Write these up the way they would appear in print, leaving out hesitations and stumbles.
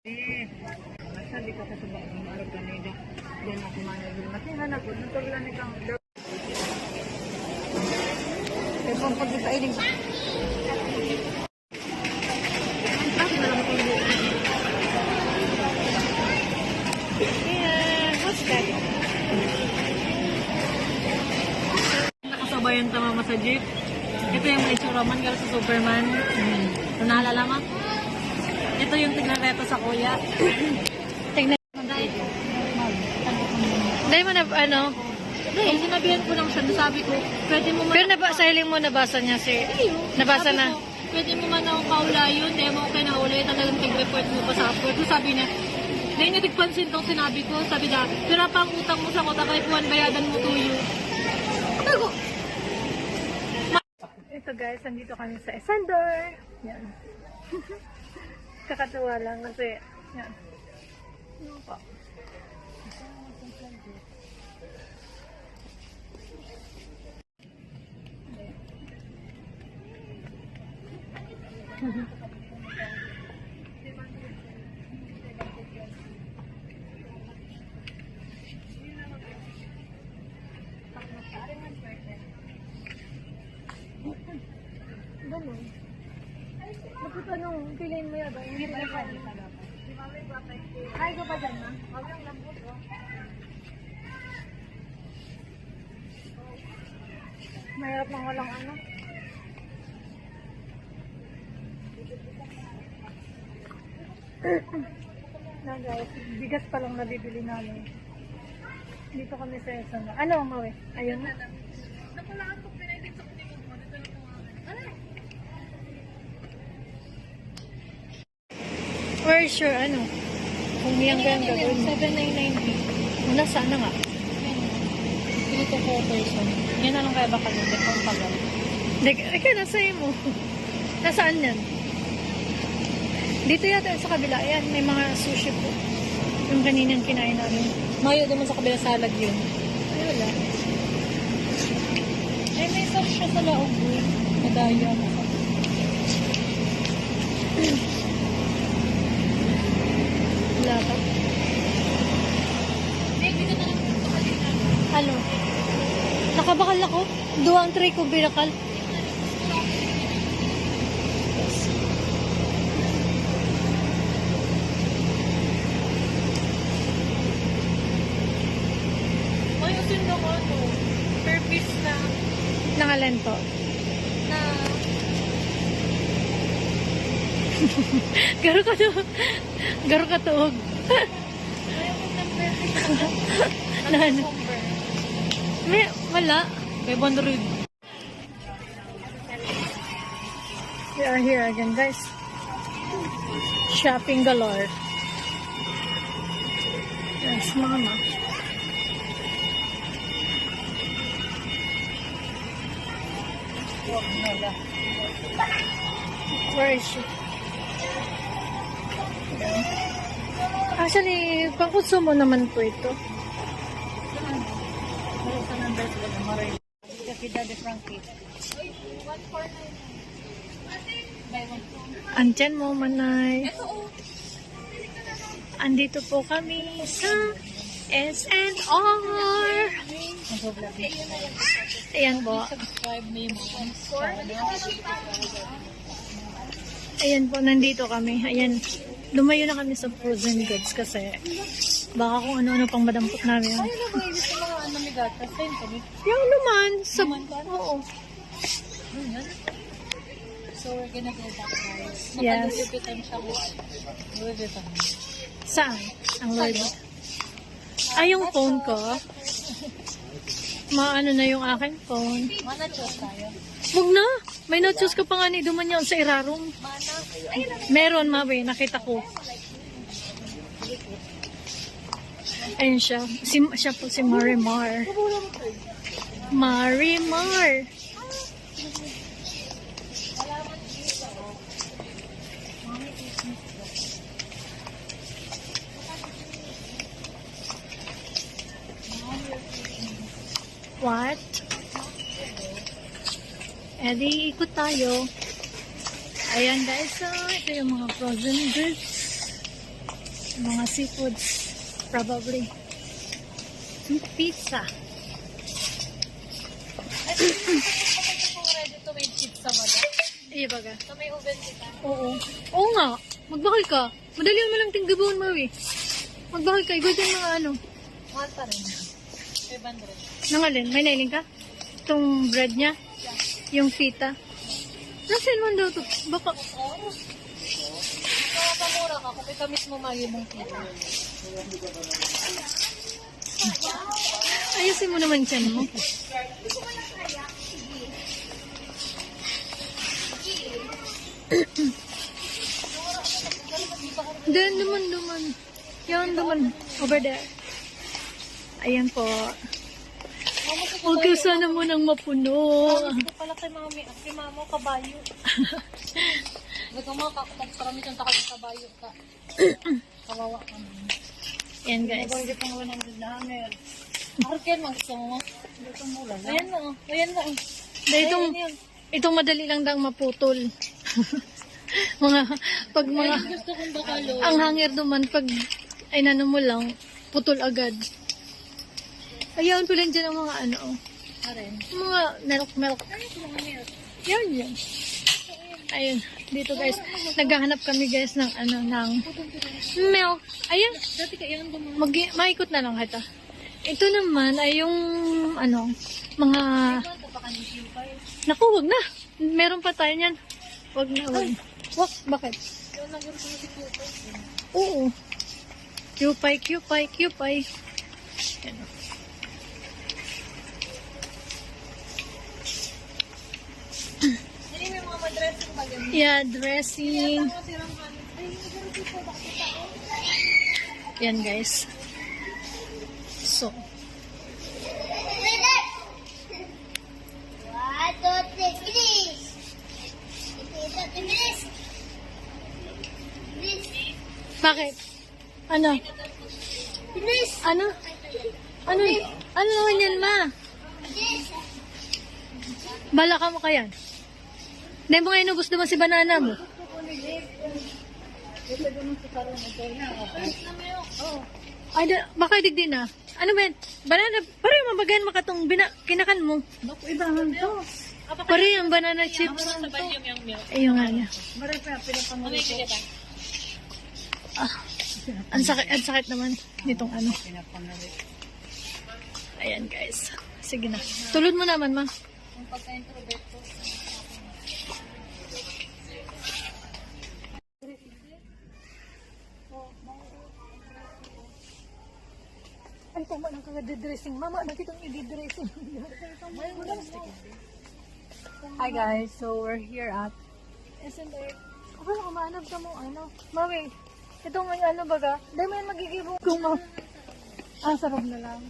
Sabi ko sa bagong marag kanina. Diyan ako managil. Matihan ako. Natulan ikang daw. Kaya pang pagkakailing. What's that? Nakasabayan ta mama sa jeep. Ito yung may tsuraman kaya sa Superman. Ito naalala mo? Ito yung tignareto sa kuya. Tignan. Dahil mo na, ano? Hindi, sinabihan ko lang siya. Sabi ko, pwede mo man... Pero sa hiling mo, nabasa niya si... Nabasa sabi na. Ko, pwede mo man akong kaula yun. Di mo okay na uli. Talagang tig-report mo pa sa upload. So sabi niya, dahil niya tigpansin tong sinabi ko. Sabi na, pero pang utang mo sa kota kahit buwan bayadan mo tuyo. Ako. Ito guys, nandito kami sa Esandor. Yan. Kakatuwa lang kasi, yan. Ano pa? Ganun. Bakit anong piliin mo yata? Hindi pa rin. Ay, ko pa dyan na? Huwag yung lambot, oh. Mahirap lang walang ano. Na guys, bigas pa lang nabibili namin. Dito kami sa Esandor. Ano ang mawi? Ayun na. Nakulaan ko pinailip sa kunin mo. Dito na kumakan. Where is your ano? Kung yan kayang gagawin. 7,990. Una sana nga. Dito 4 person. Yan na lang kaya baka nito pang pagal. Ikaw, nasa mo. Nasaan yan? Dito yata sa kabila. Ayan, may mga sushi po. Yung kaninang kinain namin. Mayo naman sa kabila salad yun. Ay, wala. Ay, may sauce siya sa laog. Madaya mo sa. Wala pa. Dito na lang ito kanina. Ano? Nakabakal ako. Duwang tray ko birakal. Mayusin lang ano. Per piece na. Nangalan po. Na. Garo ka to. Garo ka tuog. Mayroon ng per piece na. Ano? May, wala. May 100. We are here again, guys. Shopping galore. Yes, mama. Where is she? Actually, pang-konsumo naman po ito. Sa numbers ko na maray. Kapida de Frankie. Andyan mo, Manay. Andito po kami sa SNR. Ayan po. Subscribe name mo. Ayan po, nandito kami. Ayan. Lumayo na kami sa frozen goods kasi baka kung ano-ano pang madampot namin. Ay, nabainis sa mga ano may gatas. Saan kami? Yung naman. Sa, oo. So, we're gonna go back, guys. Yes. Nakalulipitan siya with Louis Vuitton. Saan? Ang Lord. Ay, yung phone ko. Maano na yung aking phone. Mana choose tayo? Huwag na. May no-choose ka pa nga ni Duman yan sa irarong. Mana? Ayun na. Meron, mabe. Nakita ko. Ayun siya. Siya po si Marimar. Marimar. What? Eh di ikot tayo. Ayan guys, so ito yung mga frozen goods. Mga seafoods. Probably. Pizza. Ready to make pizza ba? Iya baga. Sa may oven kita. Oo. Oo nga. Magbakal ka. Madali mo lang tinggabon, Maui. Magbakal ka. Ikaw dyan mga ano. Mahal pa rin. 500. Nangalin. May nailing ka? Itong bread niya? Yung fita. Nasaan man daw to? Baka. Makakamura ka kung ikaw mismo magi mong pizza. Ayusin mo naman siya mo. Doon, duman. Yan, duman. Over there. Ayan po. Huwag ka sana mo nang mapuno. Ito pala kay mami at kay mama kabayo. Ba't mo parami kang takal ng kabayo ka. Kawawa ka naman. Yan guys. Nagawin pang 100 na hangel. Arken, gusto mo? Gusto mo lang. Ayan na. Ayan na. Dahil itong madali lang dang maputol. mga, pag mga, Gusto kong bakalo. ang hangir duman, pag, ay nano mo lang, putol agad. Ayaw pa lang dyan ang mga ano, Aren. mga milk. Yan. Ayun, dito guys, naghahanap kami guys ng ano, ng milk. Ayun, Dati kaya yung maikot na lang kita. Ito naman ay yung, ano, mga, naku, wag na. Meron pa tayo niyan. Wag na. Wag, bakit? yung naguro ko si Kuto. Oo. Cupay. Yan. Hindi may mga madressing ba ganun? Yeah, dressing. Yan guys. So, 1, 2, 3, finish! Finish! bakit? Ano? Finish! Ano? Ano naman yan, ma? Bala ka mo kayan. Hindi mo nga inubos naman si banana mo. Ay, baka digdi na. Ano ba yan? Banana, pare mabagan makatong kinakan mo. Naku, ibahan to. Pare yung banana chips. Sa balyong yung milk. Ayun nga niya. Maray pa, pinapangulit ko. Ah, ang sakit naman nitong ano. Ayan guys. Sige na. Tulad mo naman, ma. Yung pagka-introvert ko. Ay, tama ng kagad-dressing. Mama, nakitang i-dressing. Hi guys, so we're here at Isn't it? Ako na kumanap ka mo, ano. Mami, itong may ano baga. Dahil mo yan magigibong kung ma... Ah, sarap na lang.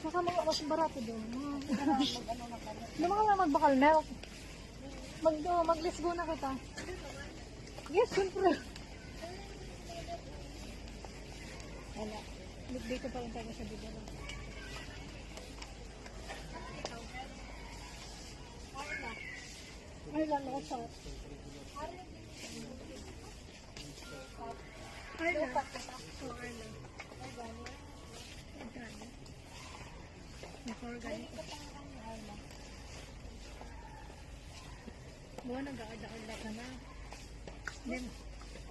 Saka mga mas barato doon. Hindi mo ka magbakal milk. Mag-let's go na kita. Yes, syempre. Wala. Dito pa rin tayo sa bibig. Ay, lalo ko sa... Arla. Oh, Arla. Naka-organic. Buwan, nag-aada-aada ka na. Then,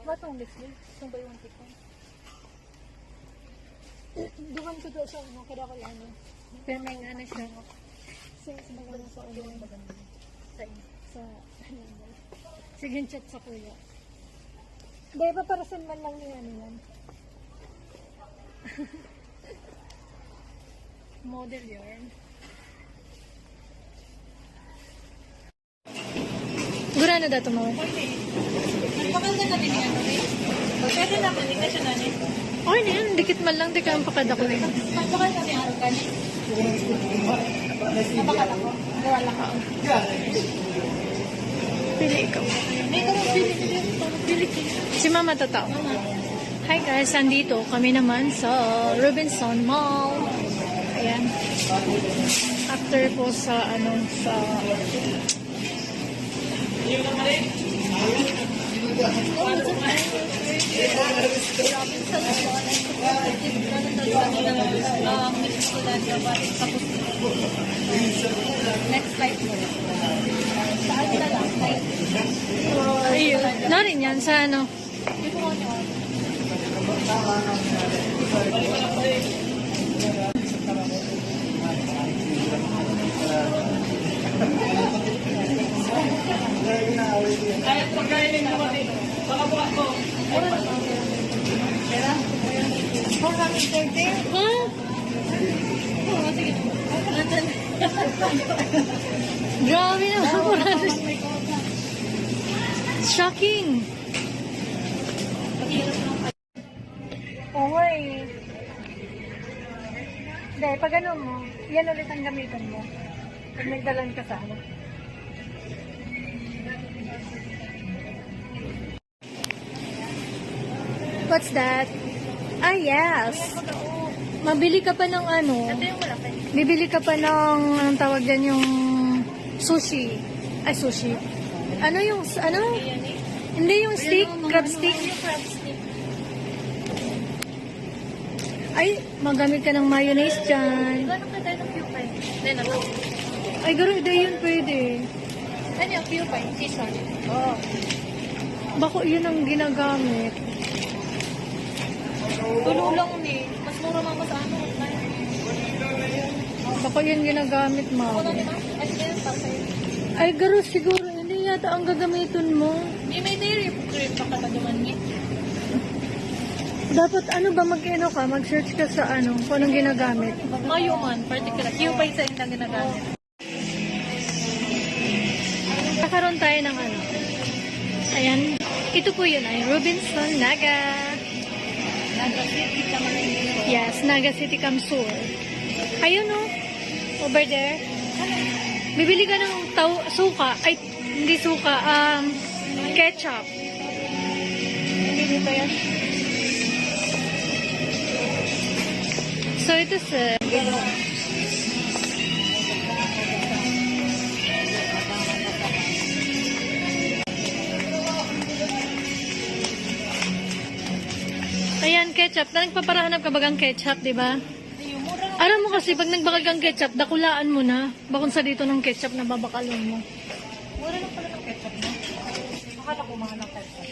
batong lisli. Itong ba yung tikong? Duman ko doon sa ano, kada ko ano. Pero may nga na siya. Sa maganda sa ulo. Sa sige, chat sa kuya. Hindi, paparasan man lang niya ano yan. Model yarn. Gurano dato mo? Magpakanda kami niya. Pwede naman, hindi ka siya nanin. Okay na yan, dikit man lang, di ka ang pakada ko rin. Pagpakal kami araw ka niya. Napakal ako. Wala ka. Pili ikaw. May karong pili. Si Mama Totoo. Hi guys, andito kami naman sa Robinson Mall. Ayan. After po sa Next flight mo. Saan na lang? Ayun. Narin yan sa ano. Ha? Grabe naman. Shocking. Oo eh. Hindi, pag ano mo, yan ulit ang gamitan mo. Pag nagdalan ka sa ano. What's that? Ah, yes. Mabili ka pa ng ano. Ito yung malaki. Bibili ka pa ng, anong tawag dyan, yung sushi. Ay, sushi. Ano yung, ano? Hindi yung stick, crab stick. Yung crab stick. Ay, magamit ka ng mayonnaise dyan. Gano'n ka tayo ng pupay? Hindi na lang. Ay, garo, hindi yun pwede. Ano yung pupay? Season. Oo. Bako yun ang ginagamit. Tulo lang ni. Mas mura mga sa ano. Bako yun ginagamit, Ano ma. naman? Ano yun? Pasay. Ay, garo, siguro, hindi yata ang gagamitin mo. May dairy cream pa ka naman niya. Dapat ano ba mag-ano ka, mag-search ka sa ano, kung anong ginagamit. Mayo man, particular. Pupay sa indang ginagamit. Nakaroon tayo ng ano. Ayan. Ito po yun ay Robinson Naga. Naga City ka man yung Yes, Naga City Kamsur. Ayun o. Over there. Bibili ka ng suka. Ay, hindi suka. Ketchup. Hindi ba yan? So, ito sa... Ayan, ketchup. Nagpaparahanap ka bagang ketchup, di ba? Alam mo kasi, pag nagbakal kang ketchup, dakulaan mo na. Bakon sa dito ng ketchup na babakalon mo. Mura lang pala ng ketchup mo. Akala ko mahal ng ketchup.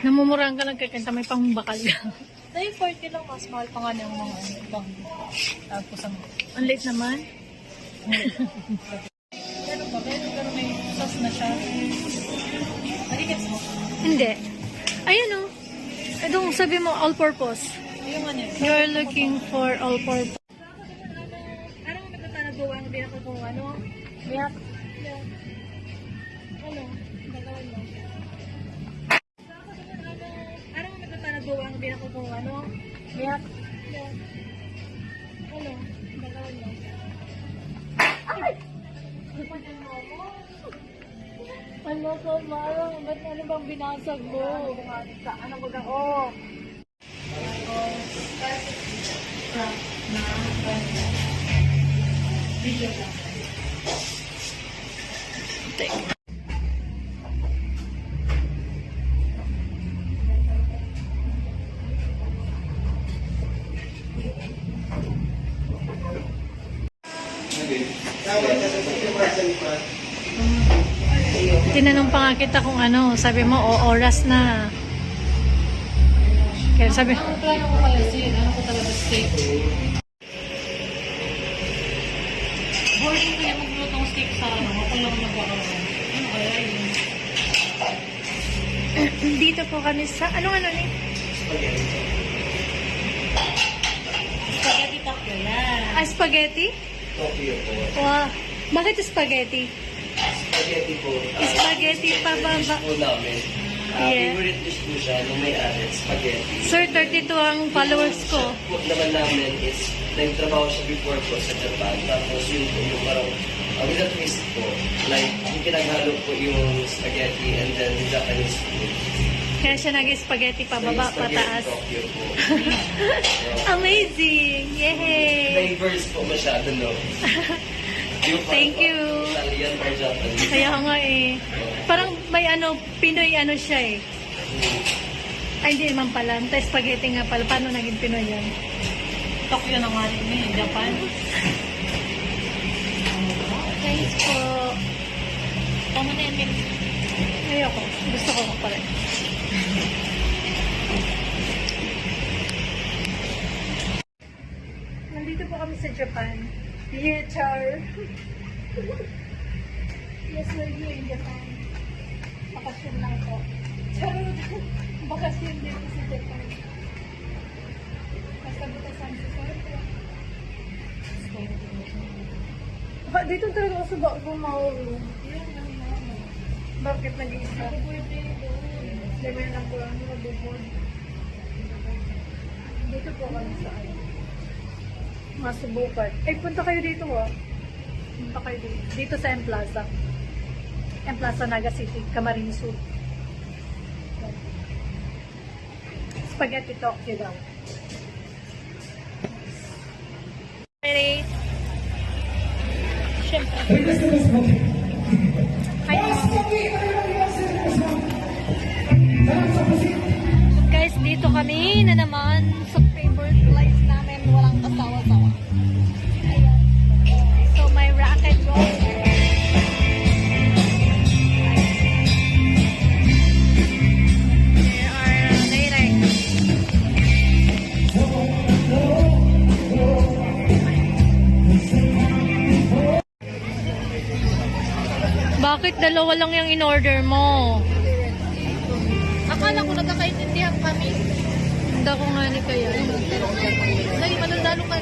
Namumurahan ka ng ketchup, may pangbakal ka. Dahil 40 lang, mas mahal pa nga ng mga ibang tapos ang... Ang late naman. Ganun ba? Pero may sauce na siya. Nagigits mo? Hindi. Ayun o. Itong sabi mo, all-purpose. Yung ano yun? You're looking for all-purpose. Ano mo nagtatanago ang binako kung ano? Biyak? Ano? Gagawin mo? Ano mo nagtatanago ang binako kung ano? Biyak? Ano? Gagawin mo? Ay! Lupatin mo ako? Ano ka, Marang? Ba't ano bang binasag mo? Ano ko na? Oh! Tinanong pa nga kita kung ano. Sabi mo, oras na. Kaya sabi, Ang plano ko kaya sin, ano ko talaga steak? Boring ko yung maglutong steak sa ano, ako lang magkakaroon. Ano kaya yun? dito po kami sa, anong ano ni? Spaghetti takola. Ah, spaghetti? Tokyo po. Wow. Bakit spaghetti? Spaghetti po. Spaghetti pa ba? Po namin. Yeah. Favorite dish po siya nung may added spaghetti. Sir, 32 ang followers ko. Chef po naman namin is nagtrabaho siya before po sa Japan. Tapos yun po yung parang with a twist po. Like, yung pinaghalo po yung spaghetti and then the Japanese food. Kaya siya nag-spaghetti pa baba, Yung spaghetti pataas. Tokyo po. Amazing! Yay! Flavors po masyado, no? Yung Thank you. Italian or Japanese. Kaya nga eh. Parang may ano, Pinoy ano siya eh. Ay, hindi naman pala. Tay spaghetti nga pala. Paano naging Pinoy yan? Tokyo na nga rin eh, Japan. Thanks po. Tama na yan, Mix. Ayoko. Gusto ko pala. Nandito po kami sa Japan. Yeah, Char. Yes, we're here in Japan. Bakasyon lang po. Charot. Bakasyon din po sa Japan. Basta butasan sa Sarto. Dito talaga ako sa Bumauru. Bakit nag-iisa? Level na po ang mabubod. Dito po kami sa ano. Masubukan. Eh, punta kayo dito Punta kayo dito. Dito sa M Plaza. M Plaza, Naga City, Camarines Sur. Spaghetti Tokyo daw. Ready? Siyempre. Guys, dito kami na naman sa favorite place namin, walang kasawa-sawa. Ayan. So, may rock and roll. There are nayrek. Bakit dalawa lang yung in-order mo? Akala ko nagkakaintindihan kami. Hindi ko nga ni kaya. Dahil manandalo ka.